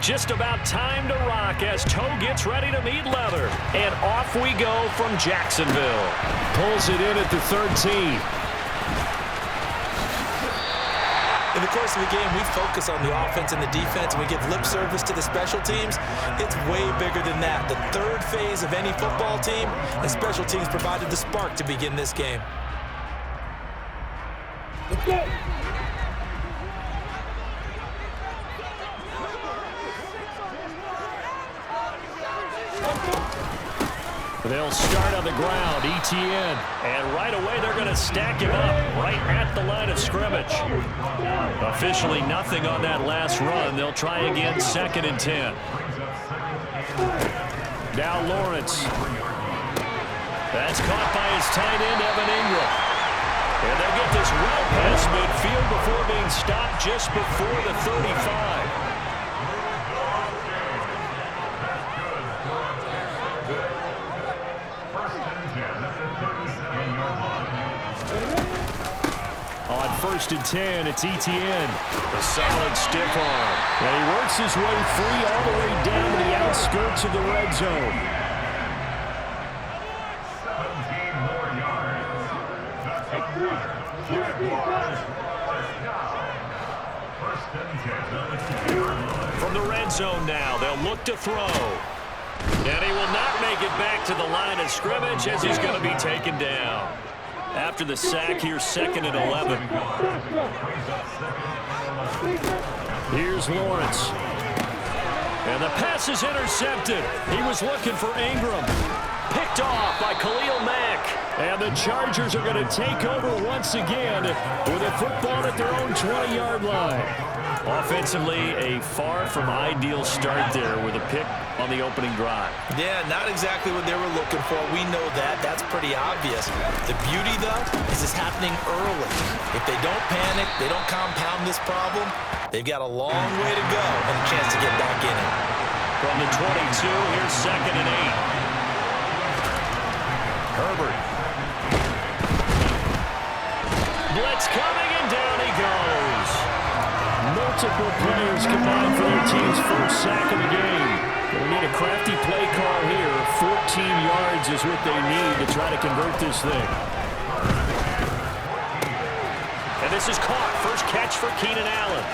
Just about time to rock as toe gets ready to meet leather. And off we go from Jacksonville. Pulls it in at the 13. In the course of the game, we focus on the offense and the defense, and we give lip service to the special teams. It's way bigger than that. The third phase of any football team, and special teams provided the spark to begin this game. Let's go. They'll start on the ground, ETN. And right away, they're going to stack him up right at the line of scrimmage. Officially nothing on that last run. They'll try again, 2nd and 10. Now Lawrence. That's caught by his tight end, Evan Ingram. And they'll get this well past midfield before being stopped just before the 35. On 1st and 10, it's ETN. A solid stiff arm. And he works his way free all the way down to the outskirts of the red zone. 17 more yards. From the red zone now, they'll look to throw. And he will not make it back to the line of scrimmage as he's going to be taken down. After the sack, here's 2nd and 11. Here's Lawrence. And the pass is intercepted. He was looking for Ingram. Picked off by Khalil Mack. And the Chargers are going to take over once again with a football at their own 20-yard line. Offensively, a far from ideal start there with a pick on the opening drive. Yeah, not exactly what they were looking for. We know that. That's pretty obvious. The beauty, though, is it's happening early. If they don't panic, they don't compound this problem, they've got a long way to go and a chance to get back in it. From the 22, here's 2nd and 8. Herbert. Blitz coming, and down he goes. Multiple players combined for their team's first sack of the game. They'll need a crafty play call here. 14 yards is what they need to try to convert this thing. And this is caught. First catch for Keenan Allen.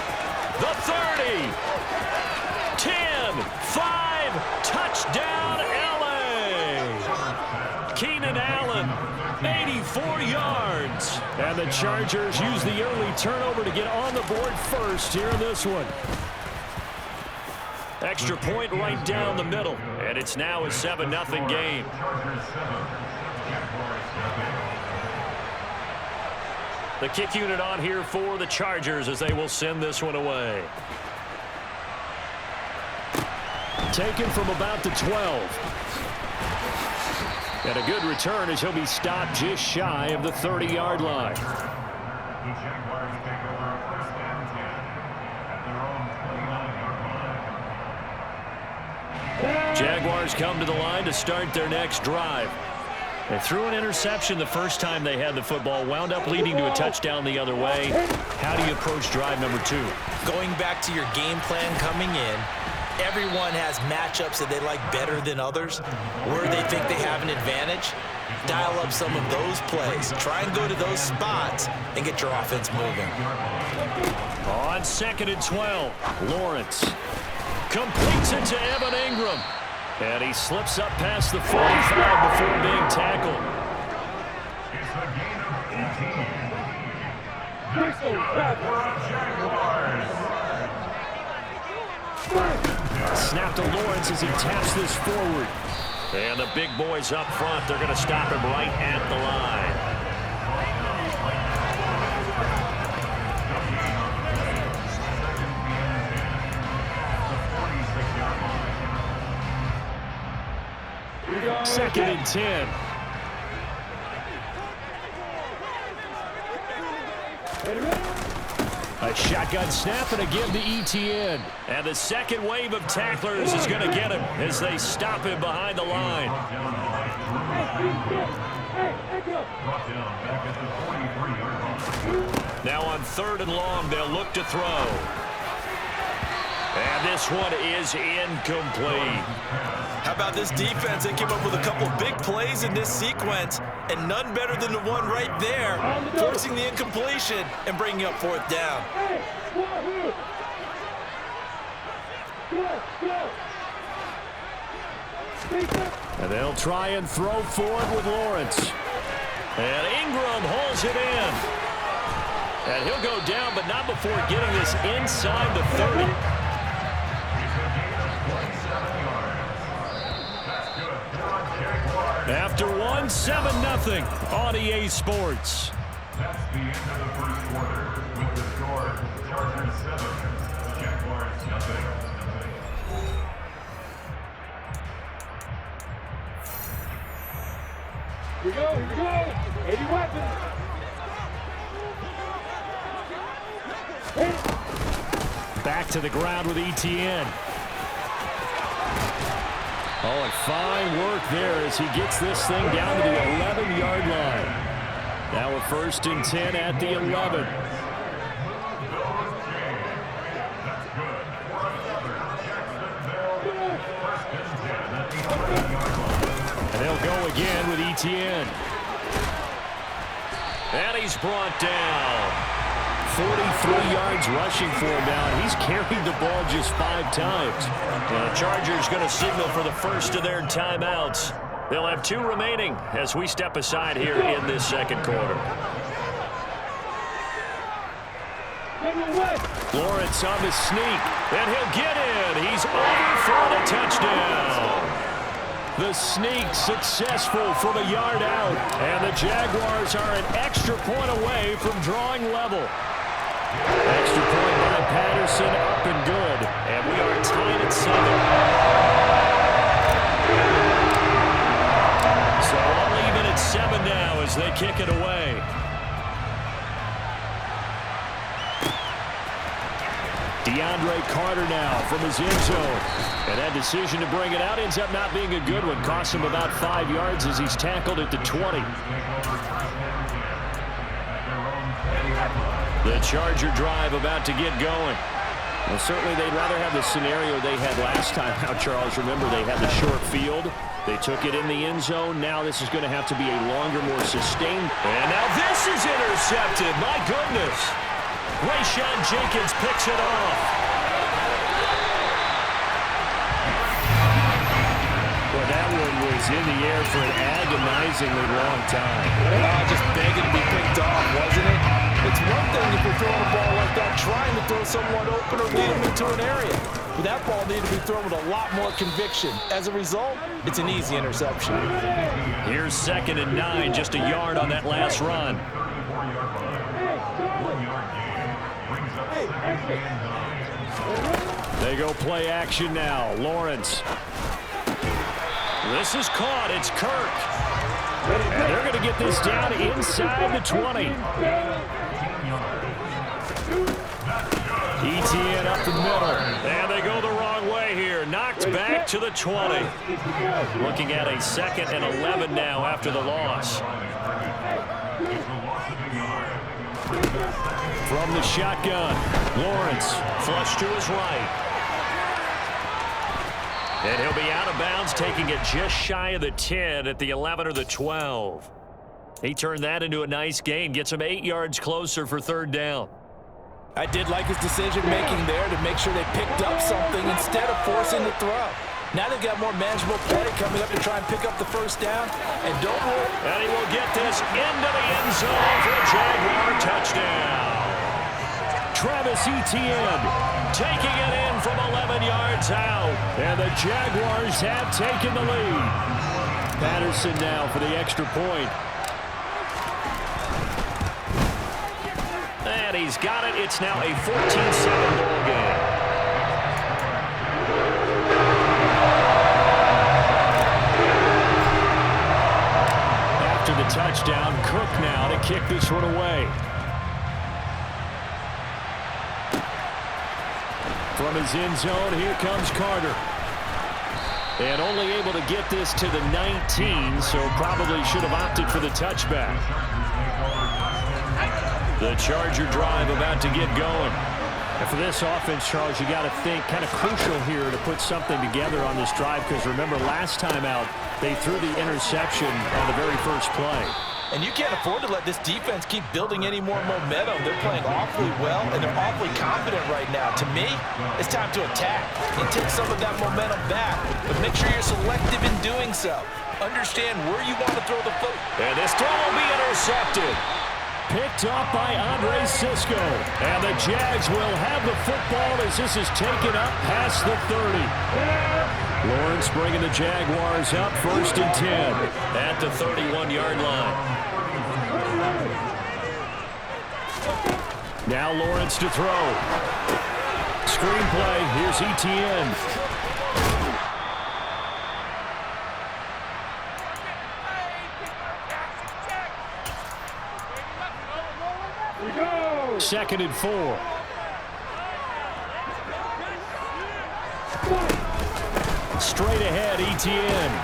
The 30. 10. 5. Touchdown, L.A. Keenan Allen. 84 yards. And the Chargers use the early turnover to get on the board first here in this one. Extra point right down the middle. And it's now a 7-0 game. The kick unit on here for the Chargers as they will send this one away. Taken from about the 12. And a good return as he'll be stopped just shy of the 30-yard line. Jaguars come to the line to start their next drive. They threw an interception the first time they had the football, wound up leading to a touchdown the other way. How do you approach drive number 2? Going back to your game plan coming in, everyone has matchups that they like better than others, where they think they have an advantage. Dial up some of those plays. Try and go to those spots and get your offense moving. On 2nd and 12, Lawrence completes it to Evan Ingram. And he slips up past the 45 before being tackled. It's a gain of 18. Snap to Lawrence as he taps this forward. And the big boys up front, they're going to stop him right at the line. Second and 10. A shotgun snap and again to ETN. And the second wave of tacklers is going to get him as they stop him behind the line. Now on 3rd and long, they'll look to throw. And this one is incomplete. How about this defense? They came up with a couple big plays in this sequence, and none better than the one right there, forcing the incompletion and bringing up fourth down. And they'll try and throw forward with Lawrence. And Ingram holds it in. And he'll go down, but not before getting this inside the 30. After 7-0 on EA Sports. That's the end of the first quarter with the score Chargers 7, Jaguars nothing. Here we go, 80 weapons. Back to the ground with ETN. Oh, and fine work there as he gets this thing down to the 11-yard line. Now a 1st and 10 at the 11. And they'll go again with ETN. And he's brought down. 43 yards rushing for him now, and he's carried the ball just 5 times. The Chargers going to signal for the first of their timeouts. They'll have 2 remaining as we step aside here in this second quarter. Lawrence on the sneak, and he'll get in. He's over for the touchdown. The sneak successful from a yard out, and the Jaguars are an extra point away from drawing level. Extra point by Patterson, up and good, and we are tied at 7. So all even at 7 now as they kick it away. DeAndre Carter now from his end zone. And that decision to bring it out ends up not being a good one. Costs him about 5 yards as he's tackled at the 20. The Charger drive about to get going. Well, certainly they'd rather have the scenario they had last time out, Charles. Remember, they had the short field. They took it in the end zone. Now this is going to have to be a longer, more sustained. And now this is intercepted. My goodness. Rayshawn Jenkins picks it off. Well, that one was in the air for an agonizingly long time. Just begging to be picked off, wasn't it? It's one thing if you're throwing a ball like that, trying to throw someone open or get him into an area. But that ball needed to be thrown with a lot more conviction. As a result, it's an easy interception. Here's 2nd and 9, just a yard on that last run. They go play action now. Lawrence. This is caught. It's Kirk. And they're going to get this down inside the 20. ETN up the middle. And they go the wrong way here. Knocked back to the 20. Looking at a 2nd and 11 now after the loss. From the shotgun, Lawrence flush to his right. And he'll be out of bounds, taking it just shy of the 10 at the 11 or the 12. He turned that into a nice gain, gets him 8 yards closer for 3rd down. I did like his decision-making there to make sure they picked up something instead of forcing the throw. Now they've got more manageable play coming up to try and pick up the 1st down. And don't worry. And he will get this into the end zone for a Jaguar touchdown. Travis Etienne taking it in from 11 yards out. And the Jaguars have taken the lead. Patterson now for the extra point. And he's got it. It's now a 14-7 ball game. After the touchdown, Cook now to kick this one away. From his end zone, here comes Carter. And only able to get this to the 19, so probably should have opted for the touchback. The Charger drive about to get going. And for this offense, Charles, you got to think kind of crucial here to put something together on this drive, because remember last time out they threw the interception on the very first play. And you can't afford to let this defense keep building any more momentum. They're playing awfully well, and they're awfully confident right now. To me, it's time to attack and take some of that momentum back, but make sure you're selective in doing so. Understand where you want to throw the foot. And this throw will be intercepted. Picked up by Andre Cisco. And the Jags will have the football as this is taken up past the 30. Lawrence bringing the Jaguars up 1st and 10 at the 31-yard line. Now Lawrence to throw. Screenplay. Here's Etienne. Second and 4. Straight ahead, Etienne.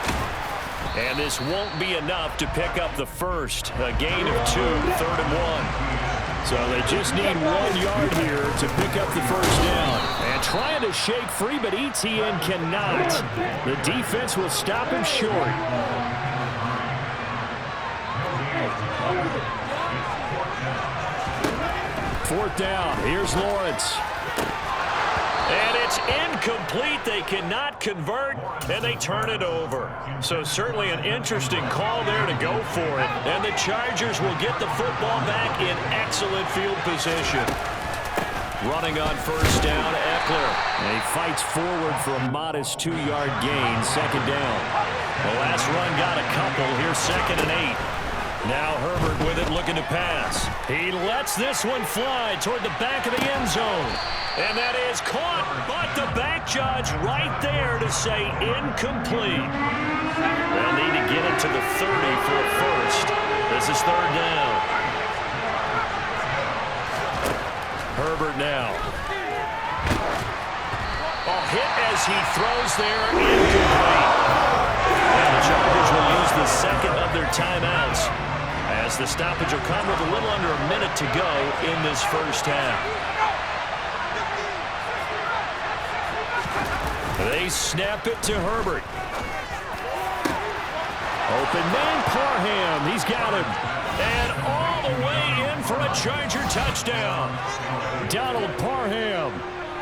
And this won't be enough to pick up the first. A gain of 2, 3rd and 1. So they just need 1 yard here to pick up the first down. And trying to shake free, but Etienne cannot. The defense will stop him short. Fourth down. Here's Lawrence. And it's incomplete. They cannot convert, and they turn it over. So certainly an interesting call there to go for it. And the Chargers will get the football back in excellent field position. Running on first down, Eckler. And he fights forward for a modest 2-yard gain. Second down. The last run got a couple. Here's 2nd and 8. Now Herbert with it, looking to pass. He lets this one fly toward the back of the end zone. And that is caught, but the back judge right there to say incomplete. They'll need to get it to the 30 for a first. This is 3rd down. Herbert now. A hit as he throws there, incomplete. And the Chargers will use the second of their timeouts, as the stoppage will come with a little under a minute to go in this first half. They snap it to Herbert. Open man, Parham. He's got him. And all the way in for a Charger touchdown. Donald Parham,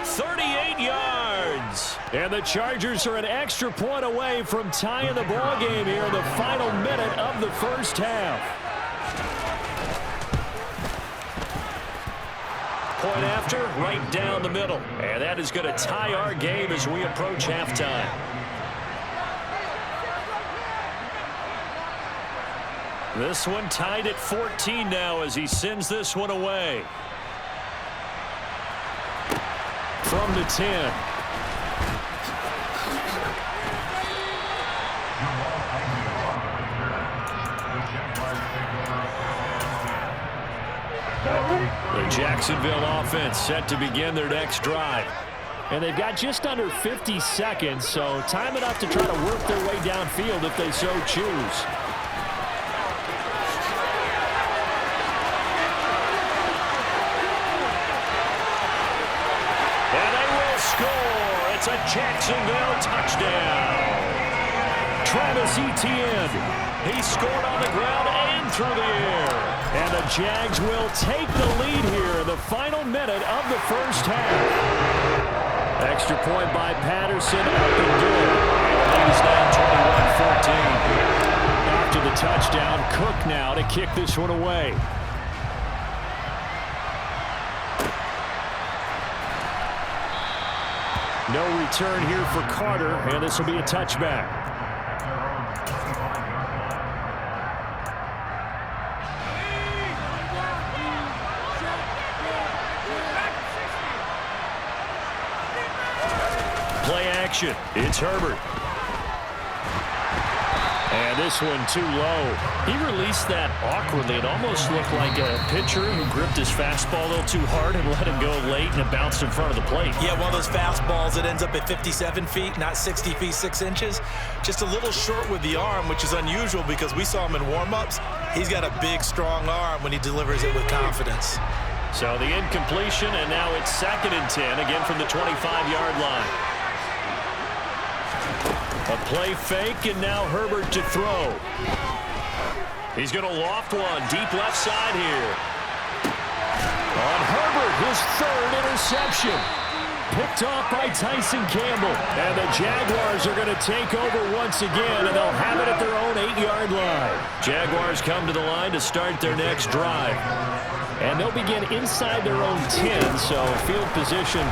38 yards. And the Chargers are an extra point away from tying the ball game here in the final minute of the first half. Point after, right down the middle. And that is going to tie our game as we approach halftime. This one tied at 14 now as he sends this one away. From the 10. The Jacksonville offense set to begin their next drive. And they've got just under 50 seconds, so time enough to try to work their way downfield if they so choose. And they will score. It's a Jacksonville touchdown. Travis Etienne. He scored on the ground and through the air. And the Jags will take the lead here in the final minute of the first half. Extra point by Patterson, up and good. And he's now 21-14. After the touchdown, Cook now to kick this one away. No return here for Carter, and this will be a touchback. Play action. It's Herbert. And this one too low. He released that awkwardly. It almost looked like a pitcher who gripped his fastball a little too hard and let him go late, and it bounced in front of the plate. Yeah, one of those fastballs that ends up at 57 feet, not 60 feet, 6 inches. Just a little short with the arm, which is unusual because we saw him in warm-ups. He's got a big, strong arm when he delivers it with confidence. So the incompletion, and now it's 2nd and 10, again from the 25-yard line. A play fake, and now Herbert to throw. He's going to loft one, deep left side here. On Herbert, his 3rd interception. Picked off by Tyson Campbell. And the Jaguars are going to take over once again, and they'll have it at their own 8-yard line. Jaguars come to the line to start their next drive. And they'll begin inside their own 10, so field position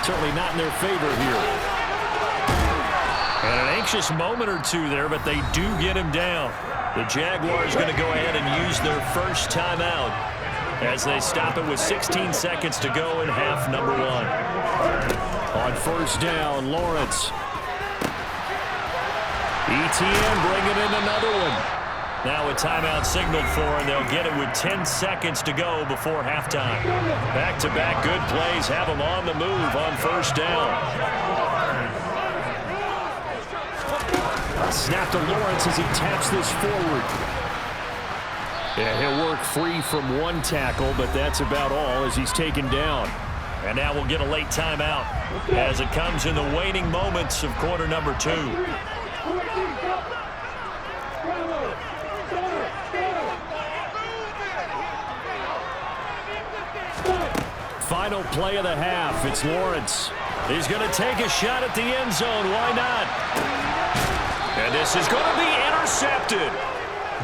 certainly not in their favor here. And an anxious moment or two there, but they do get him down. The Jaguars going to go ahead and use their first timeout as they stop it with 16 seconds to go in half number 1. On 1st down, Lawrence. ETN bringing in another one. Now a timeout signaled for, and they'll get it with 10 seconds to go before halftime. Back-to-back good plays have them on the move on 1st down. Snap to Lawrence as he taps this forward. Yeah, he'll work free from one tackle, but that's about all as he's taken down. And now we'll get a late timeout as it comes in the waning moments of quarter number 2. Final play of the half. It's Lawrence. He's going to take a shot at the end zone. Why not? And this is going to be intercepted.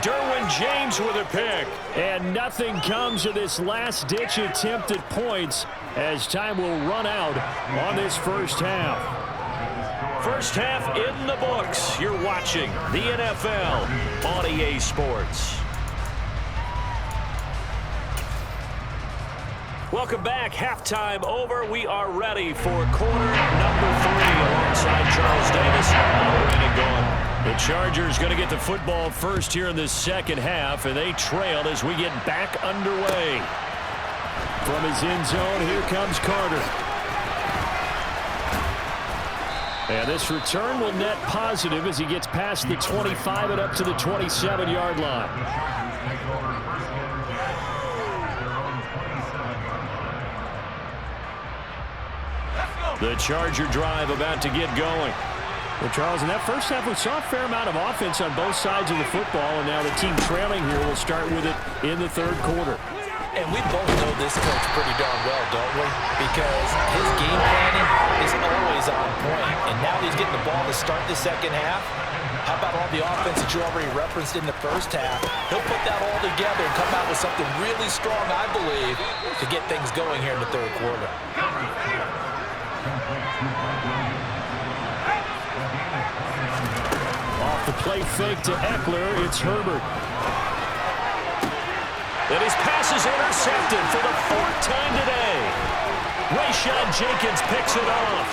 Derwin James with a pick. And nothing comes of this last-ditch attempt at points as time will run out on this first half. First half in the books. You're watching the NFL on EA Sports. Welcome back. Halftime over. We are ready for quarter number 3 alongside Charles Davis and Brandon Gaudin. The Chargers going to get the football first here in the second half, and they trailed as we get back underway. From his end zone, here comes Carter. And this return will net positive as he gets past the 25 and up to the 27-yard line. The Charger drive about to get going. Well, Charles, in that first half, we saw a fair amount of offense on both sides of the football, and now the team trailing here will start with it in the third quarter. And we both know this coach pretty darn well, don't we? Because his game planning is always on point, and now he's getting the ball to start the second half. How about all the offense that you already referenced in the first half? He'll put that all together and come out with something really strong, I believe, to get things going here in the third quarter. Off the play fake to Eckler, it's Herbert. And his pass is intercepted for the 4th time today. Rayshon Jenkins picks it off.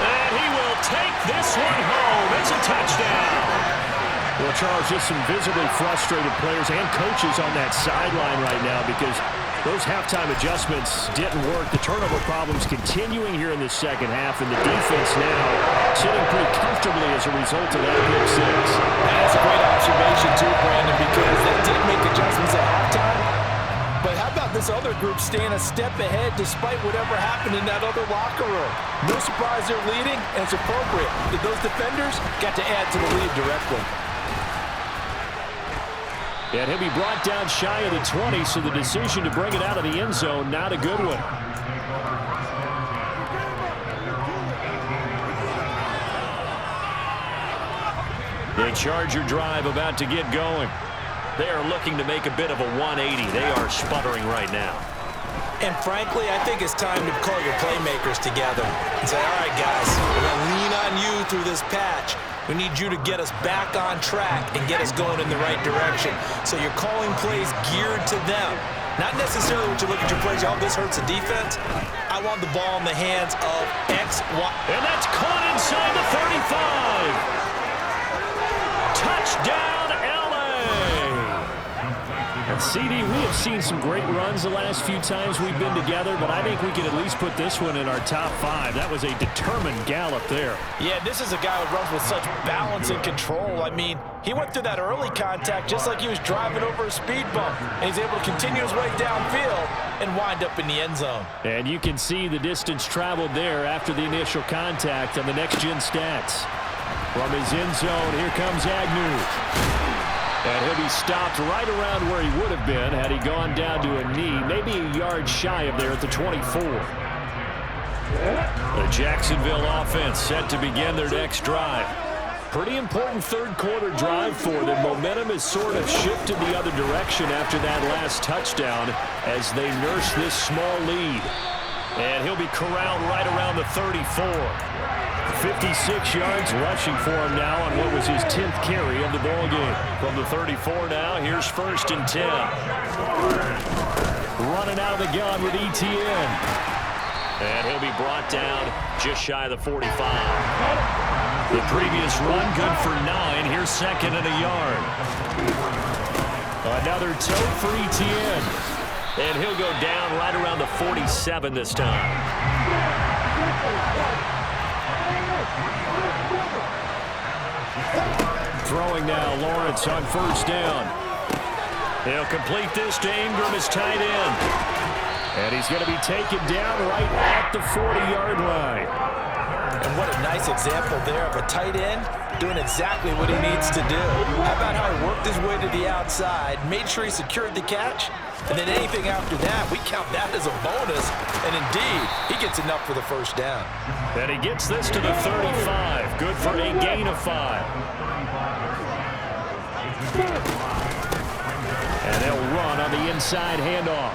And he will take this one home. It's a touchdown. Well, Charles, just some visibly frustrated players and coaches on that sideline right now because those halftime adjustments didn't work. The turnover problems continuing here in the second half, and the defense now sitting pretty comfortably as a result of that pick 6. That's a great observation too, Brandon, because they did make adjustments at halftime. But how about this other group staying a step ahead despite whatever happened in that other locker room? No surprise they're leading, and it's appropriate. Those defenders got to add to the lead directly. And he'll be brought down shy of the 20, so the decision to bring it out of the end zone, not a good one. The Charger drive about to get going. They are looking to make a bit of a 180. They are sputtering right now. And frankly, I think it's time to call your playmakers together and say, all right, guys, we're going to lean on you through this patch. We need you to get us back on track and get us going in the right direction. So you're calling plays geared to them. Not necessarily what you look at your plays, oh, this hurts the defense. I want the ball in the hands of X, Y. And that's caught inside the 35. Touchdown, L.A. CD, we have seen some great runs the last few times we've been together, but I think we can at least put this one in our top 5. That was a determined gallop there. Yeah, this is a guy who runs with such balance and control. I mean, he went through that early contact just like he was driving over a speed bump, and he's able to continue his way downfield and wind up in the end zone. And you can see the distance traveled there after the initial contact on the next-gen stats. From his end zone, here comes Agnew. And he'll be stopped right around where he would have been had he gone down to a knee, maybe a yard shy of there at the 24. The Jacksonville offense set to begin their next drive. Pretty important third-quarter drive for them. Momentum has sort of shifted the other direction after that last touchdown as they nurse this small lead. And he'll be corralled right around the 34. 56 yards rushing for him now on what was his 10th carry of the ball game. From the 34 now, here's 1st and 10. Running out of the gun with ETN. And he'll be brought down just shy of the 45. The previous run good for 9. Here's 2nd and a yard. Another toe for ETN. And he'll go down right around the 47 this time. Throwing now, Lawrence on 1st down. He'll complete this to Ingram as tight end. And he's going to be taken down right at the 40-yard line. And what a nice example there of a tight end doing exactly what he needs to do. How about how he worked his way to the outside, made sure he secured the catch, and then anything after that, we count that as a bonus. And indeed, he gets enough for the 1st down. And he gets this to the 35. Good for a gain of 5. And they'll run on the inside handoff.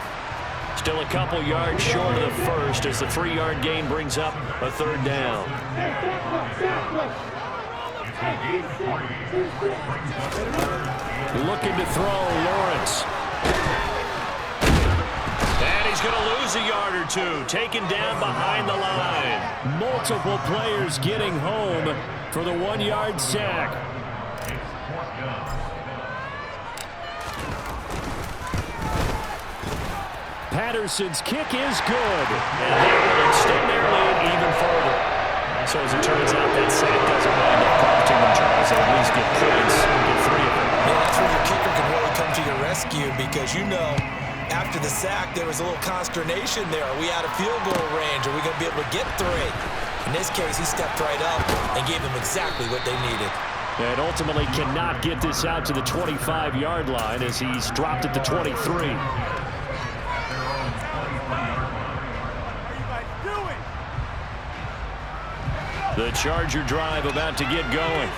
Still a couple yards short of the 1st as the 3-yard gain brings up a 3rd down. Looking to throw, Lawrence. And he's going to lose a yard or two. Taken down behind the line. Multiple players getting home for the 1-yard sack. Patterson's kick is good. And they will extend their lead even further. So as it turns out, that sack doesn't wind up prompting them, Charles. They at least get points and get 3 of them. Yeah, that's where your kicker can really come to your rescue because, you know, after the sack, there was a little consternation there. Are we out of field goal range? Are we going to be able to get 3? In this case, he stepped right up and gave them exactly what they needed. And ultimately cannot get this out to the 25-yard line as he's dropped at the 23. The Charger drive about to get going.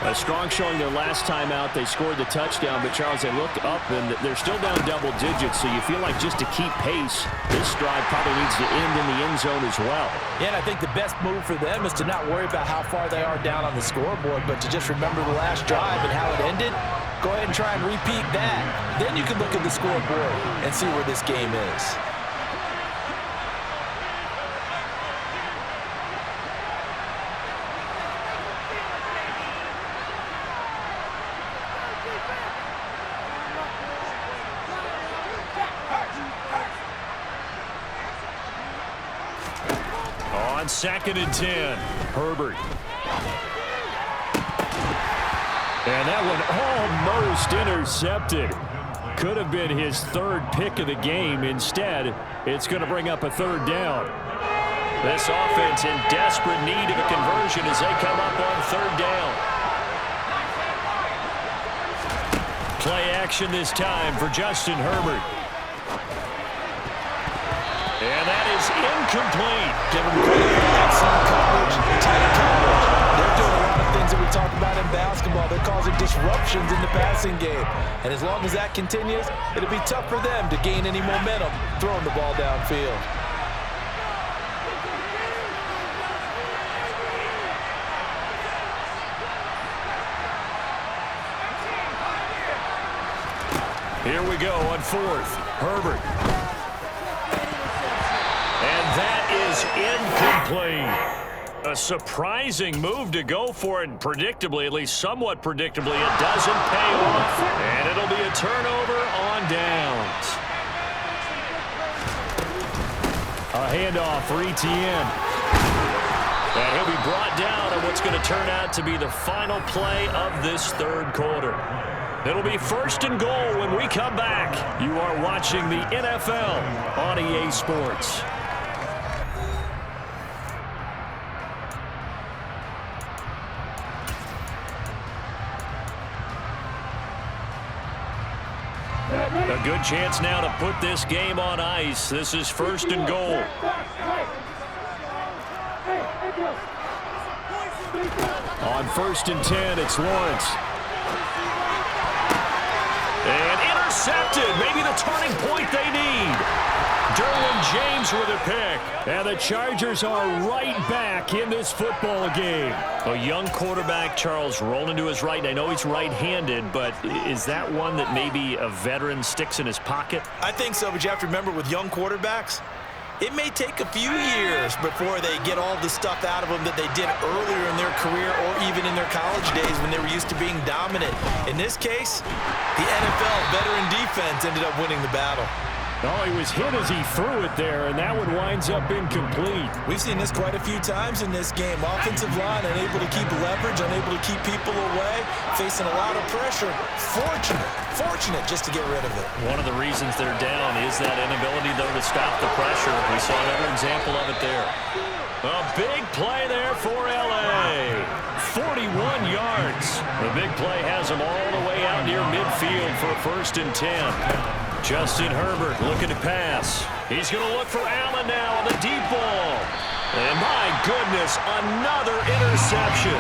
A strong showing their last time out. They scored the touchdown, but Charles, they looked up and they're still down double digits, so you feel like just to keep pace, this drive probably needs to end in the end zone as well. Yeah, and I think the best move for them is to not worry about how far they are down on the scoreboard, but to just remember the last drive and how it ended. Go ahead and try and repeat that. Then you can look at the scoreboard and see where this game is. On 2nd and 10, Herbert. And that one almost intercepted. Could have been his 3rd pick of the game. Instead, it's going to bring up a 3rd down. This offense in desperate need of a conversion as they come up on 3rd down. Play action this time for Justin Herbert. And that is incomplete. Give them credit for excellent coverage, tight coverage. They're doing a lot of things that we talk about in basketball. They're causing disruptions in the passing game. And as long as that continues, it'll be tough for them to gain any momentum throwing the ball downfield. Here we go on 4th. Herbert. And that is incomplete. A surprising move to go for it, and predictably, at least somewhat predictably, it doesn't pay off, and it'll be a turnover on downs. A handoff for Etienne. And he'll be brought down on what's going to turn out to be the final play of this third quarter. It'll be 1st and goal when we come back. You are watching the NFL on EA Sports. A good chance now to put this game on ice. This is 1st and goal. On 1st and 10, it's Lawrence. And intercepted. Maybe the turning point they need. Derwin James with a pick. And the Chargers are right back in this football game. A young quarterback, Charles, rolling to his right. I know he's right-handed, but is that one that maybe a veteran sticks in his pocket? I think so, but you have to remember with young quarterbacks, it may take a few years before they get all the stuff out of them that they did earlier in their career or even in their college days when they were used to being dominant. In this case, the NFL veteran defense ended up winning the battle. Oh, he was hit as he threw it there, and that one winds up incomplete. We've seen this quite a few times in this game. Offensive line unable to keep leverage, unable to keep people away, facing a lot of pressure. Fortunate just to get rid of it. One of the reasons they're down is that inability, though, to stop the pressure. We saw another example of it there. A big play there for L.A. 41 yards. The big play has them all the way out near midfield for 1st and 10. Justin Herbert looking to pass. He's going to look for Allen now on the deep ball. And my goodness, another interception.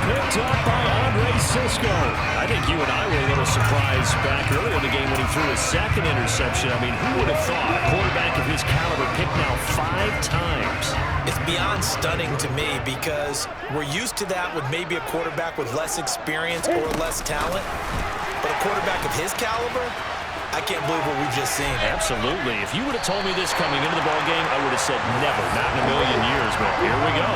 Picked up by Andre Sisco. I think you and I were a little surprised back earlier in the game when he threw his 2nd interception. I mean, who would have thought a quarterback of his caliber picked now 5 times? It's beyond stunning to me because we're used to that with maybe a quarterback with less experience or less talent. But a quarterback of his caliber, I can't believe what we've just seen. Absolutely. If you would have told me this coming into the ballgame, I would have said never, not in a million years. But here we go.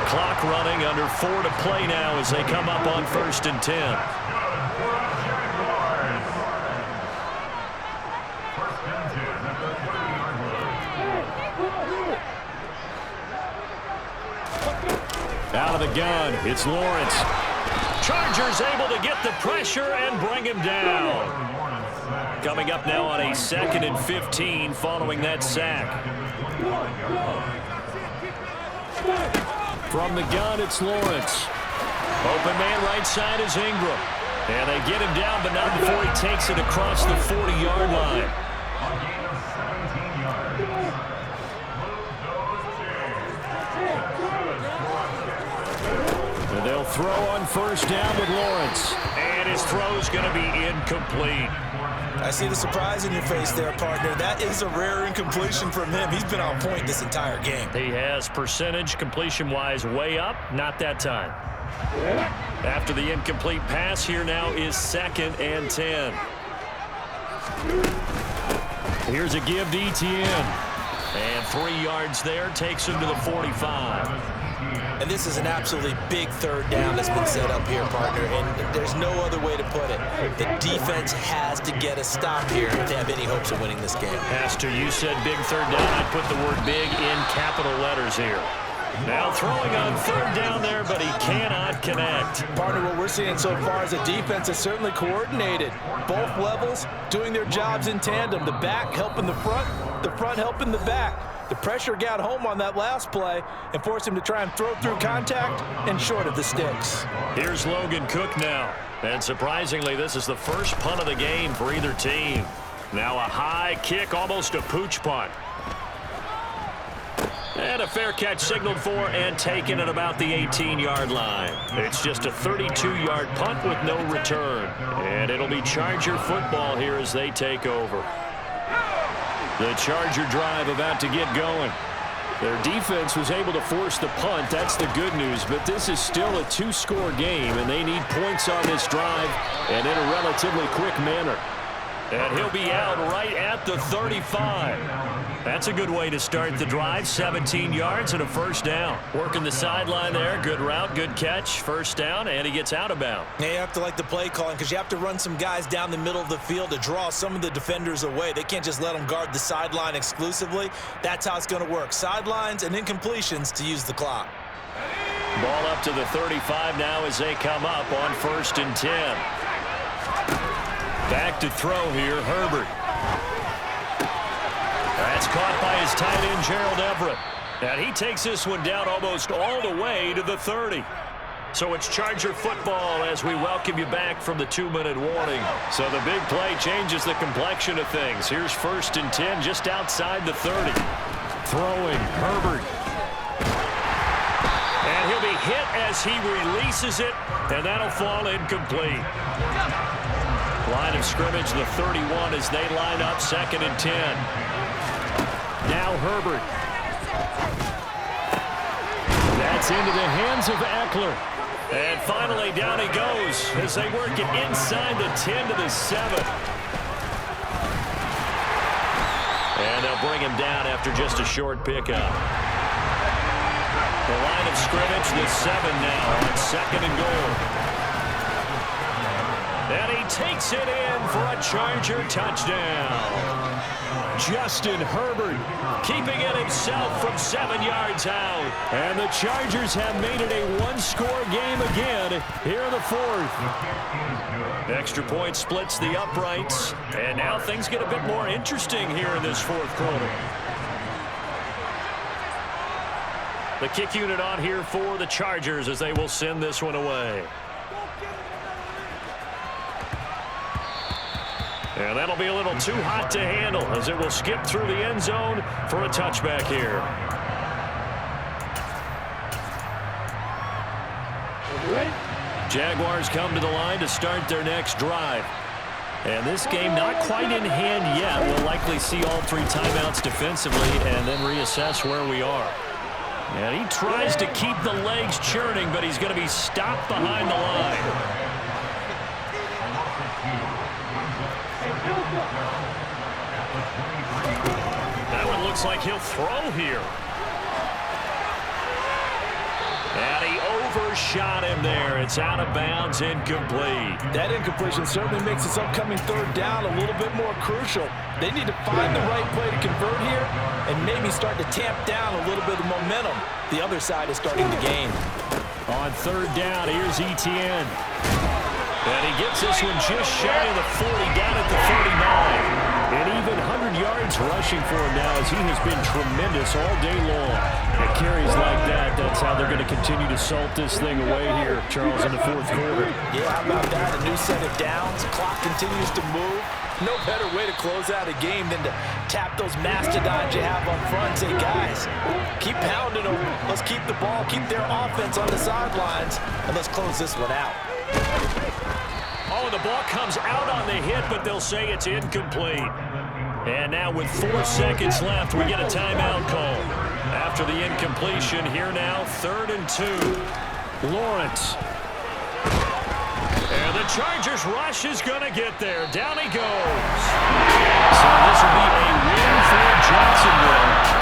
Clock running, under 4 to play now as they come up on 1st and 10. Out of the gun, it's Lawrence. Chargers able to get the pressure and bring him down. Coming up now on a 2nd and 15 following that sack. From the gun, it's Lawrence. Open man right side is Ingram. And they get him down, but not before he takes it across the 40-yard line. And they'll throw on 1st down with Lawrence. And his throw's going to be incomplete. I see the surprise in your face there, partner. That is a rare incompletion from him. He's been on point this entire game. He has percentage completion-wise way up. Not that time. After the incomplete pass, here now is 2nd and 10. Here's a give to Etienne. And 3 yards there takes him to the 45. And this is an absolutely big 3rd down that's been set up here, partner, and there's no other way to put it. The defense has to get a stop here to have any hopes of winning this game. Pastor, you said big 3rd down. I put the word big in capital letters here. Now throwing on 3rd down there, but he cannot connect. Partner, what we're seeing so far is a defense is certainly coordinated. Both levels doing their jobs in tandem. The back helping the front helping the back. The pressure got home on that last play and forced him to try and throw through contact and short of the sticks. Here's Logan Cook now. And surprisingly, this is the first punt of the game for either team. Now a high kick, almost a pooch punt. And a fair catch signaled for and taken at about the 18-yard line. It's just a 32-yard punt with no return. And it'll be Charger football here as they take over. The Charger drive about to get going. Their defense was able to force the punt. That's the good news. But this is still a 2-score game, and they need points on this drive and in a relatively quick manner. And he'll be out right at the 35. That's a good way to start the drive. 17 yards and a first down. Working the sideline there. Good route, good catch. First down, and he gets out of bounds. Yeah, you have to like the play calling because you have to run some guys down the middle of the field to draw some of the defenders away. They can't just let them guard the sideline exclusively. That's how it's going to work. Sidelines and incompletions to use the clock. Ball up to the 35 now as they come up on 1st and 10. Back to throw here, Herbert. That's caught by his tight end, Gerald Everett. And he takes this one down almost all the way to the 30. So it's Charger football as we welcome you back from the 2-minute warning. So the big play changes the complexion of things. Here's 1st and 10 just outside the 30. Throwing, Herbert. And he'll be hit as he releases it, and that'll fall incomplete. Line of scrimmage, the 31 as they line up 2nd and 10. Now Herbert. That's into the hands of Eckler. And finally down he goes as they work it inside the 10 to the 7. And they'll bring him down after just a short pickup. The line of scrimmage, the 7 now on 2nd and goal. And he takes it in for a Charger touchdown. Justin Herbert keeping it himself from 7 yards out. And the Chargers have made it a one-score game again here in the 4th. Extra point splits the uprights. And now things get a bit more interesting here in this 4th quarter. The kick unit on here for the Chargers as they will send this one away. And that'll be a little too hot to handle as it will skip through the end zone for a touchback here. Jaguars come to the line to start their next drive. And this game not quite in hand yet. We'll likely see all 3 timeouts defensively and then reassess where we are. And he tries to keep the legs churning, but he's going to be stopped behind the line. That one looks like he'll throw here. And he overshot him there. It's out of bounds, incomplete. That incompletion certainly makes this upcoming 3rd down a little bit more crucial. They need to find the right play to convert here and maybe start to tamp down a little bit of momentum. The other side is starting to gain. On 3rd down, here's Etienne. And he gets this one just shy of the 40, down at the 39. And even 100 yards rushing for him now as he has been tremendous all day long. And carries like that, that's how they're going to continue to salt this thing away here, Charles, in the 4th quarter. Yeah, how about that? A new set of downs. Clock continues to move. No better way to close out a game than to tap those mastodons you have up front. Say, guys, keep pounding them. Let's keep the ball, keep their offense on the sidelines, and let's close this one out. Oh, the ball comes out on the hit, but they'll say it's incomplete. And now with 4 seconds left, we get a timeout call. After the incompletion, here now, 3rd and 2. Lawrence. And the Chargers rush is going to get there. Down he goes. So this will be a win for Jacksonville.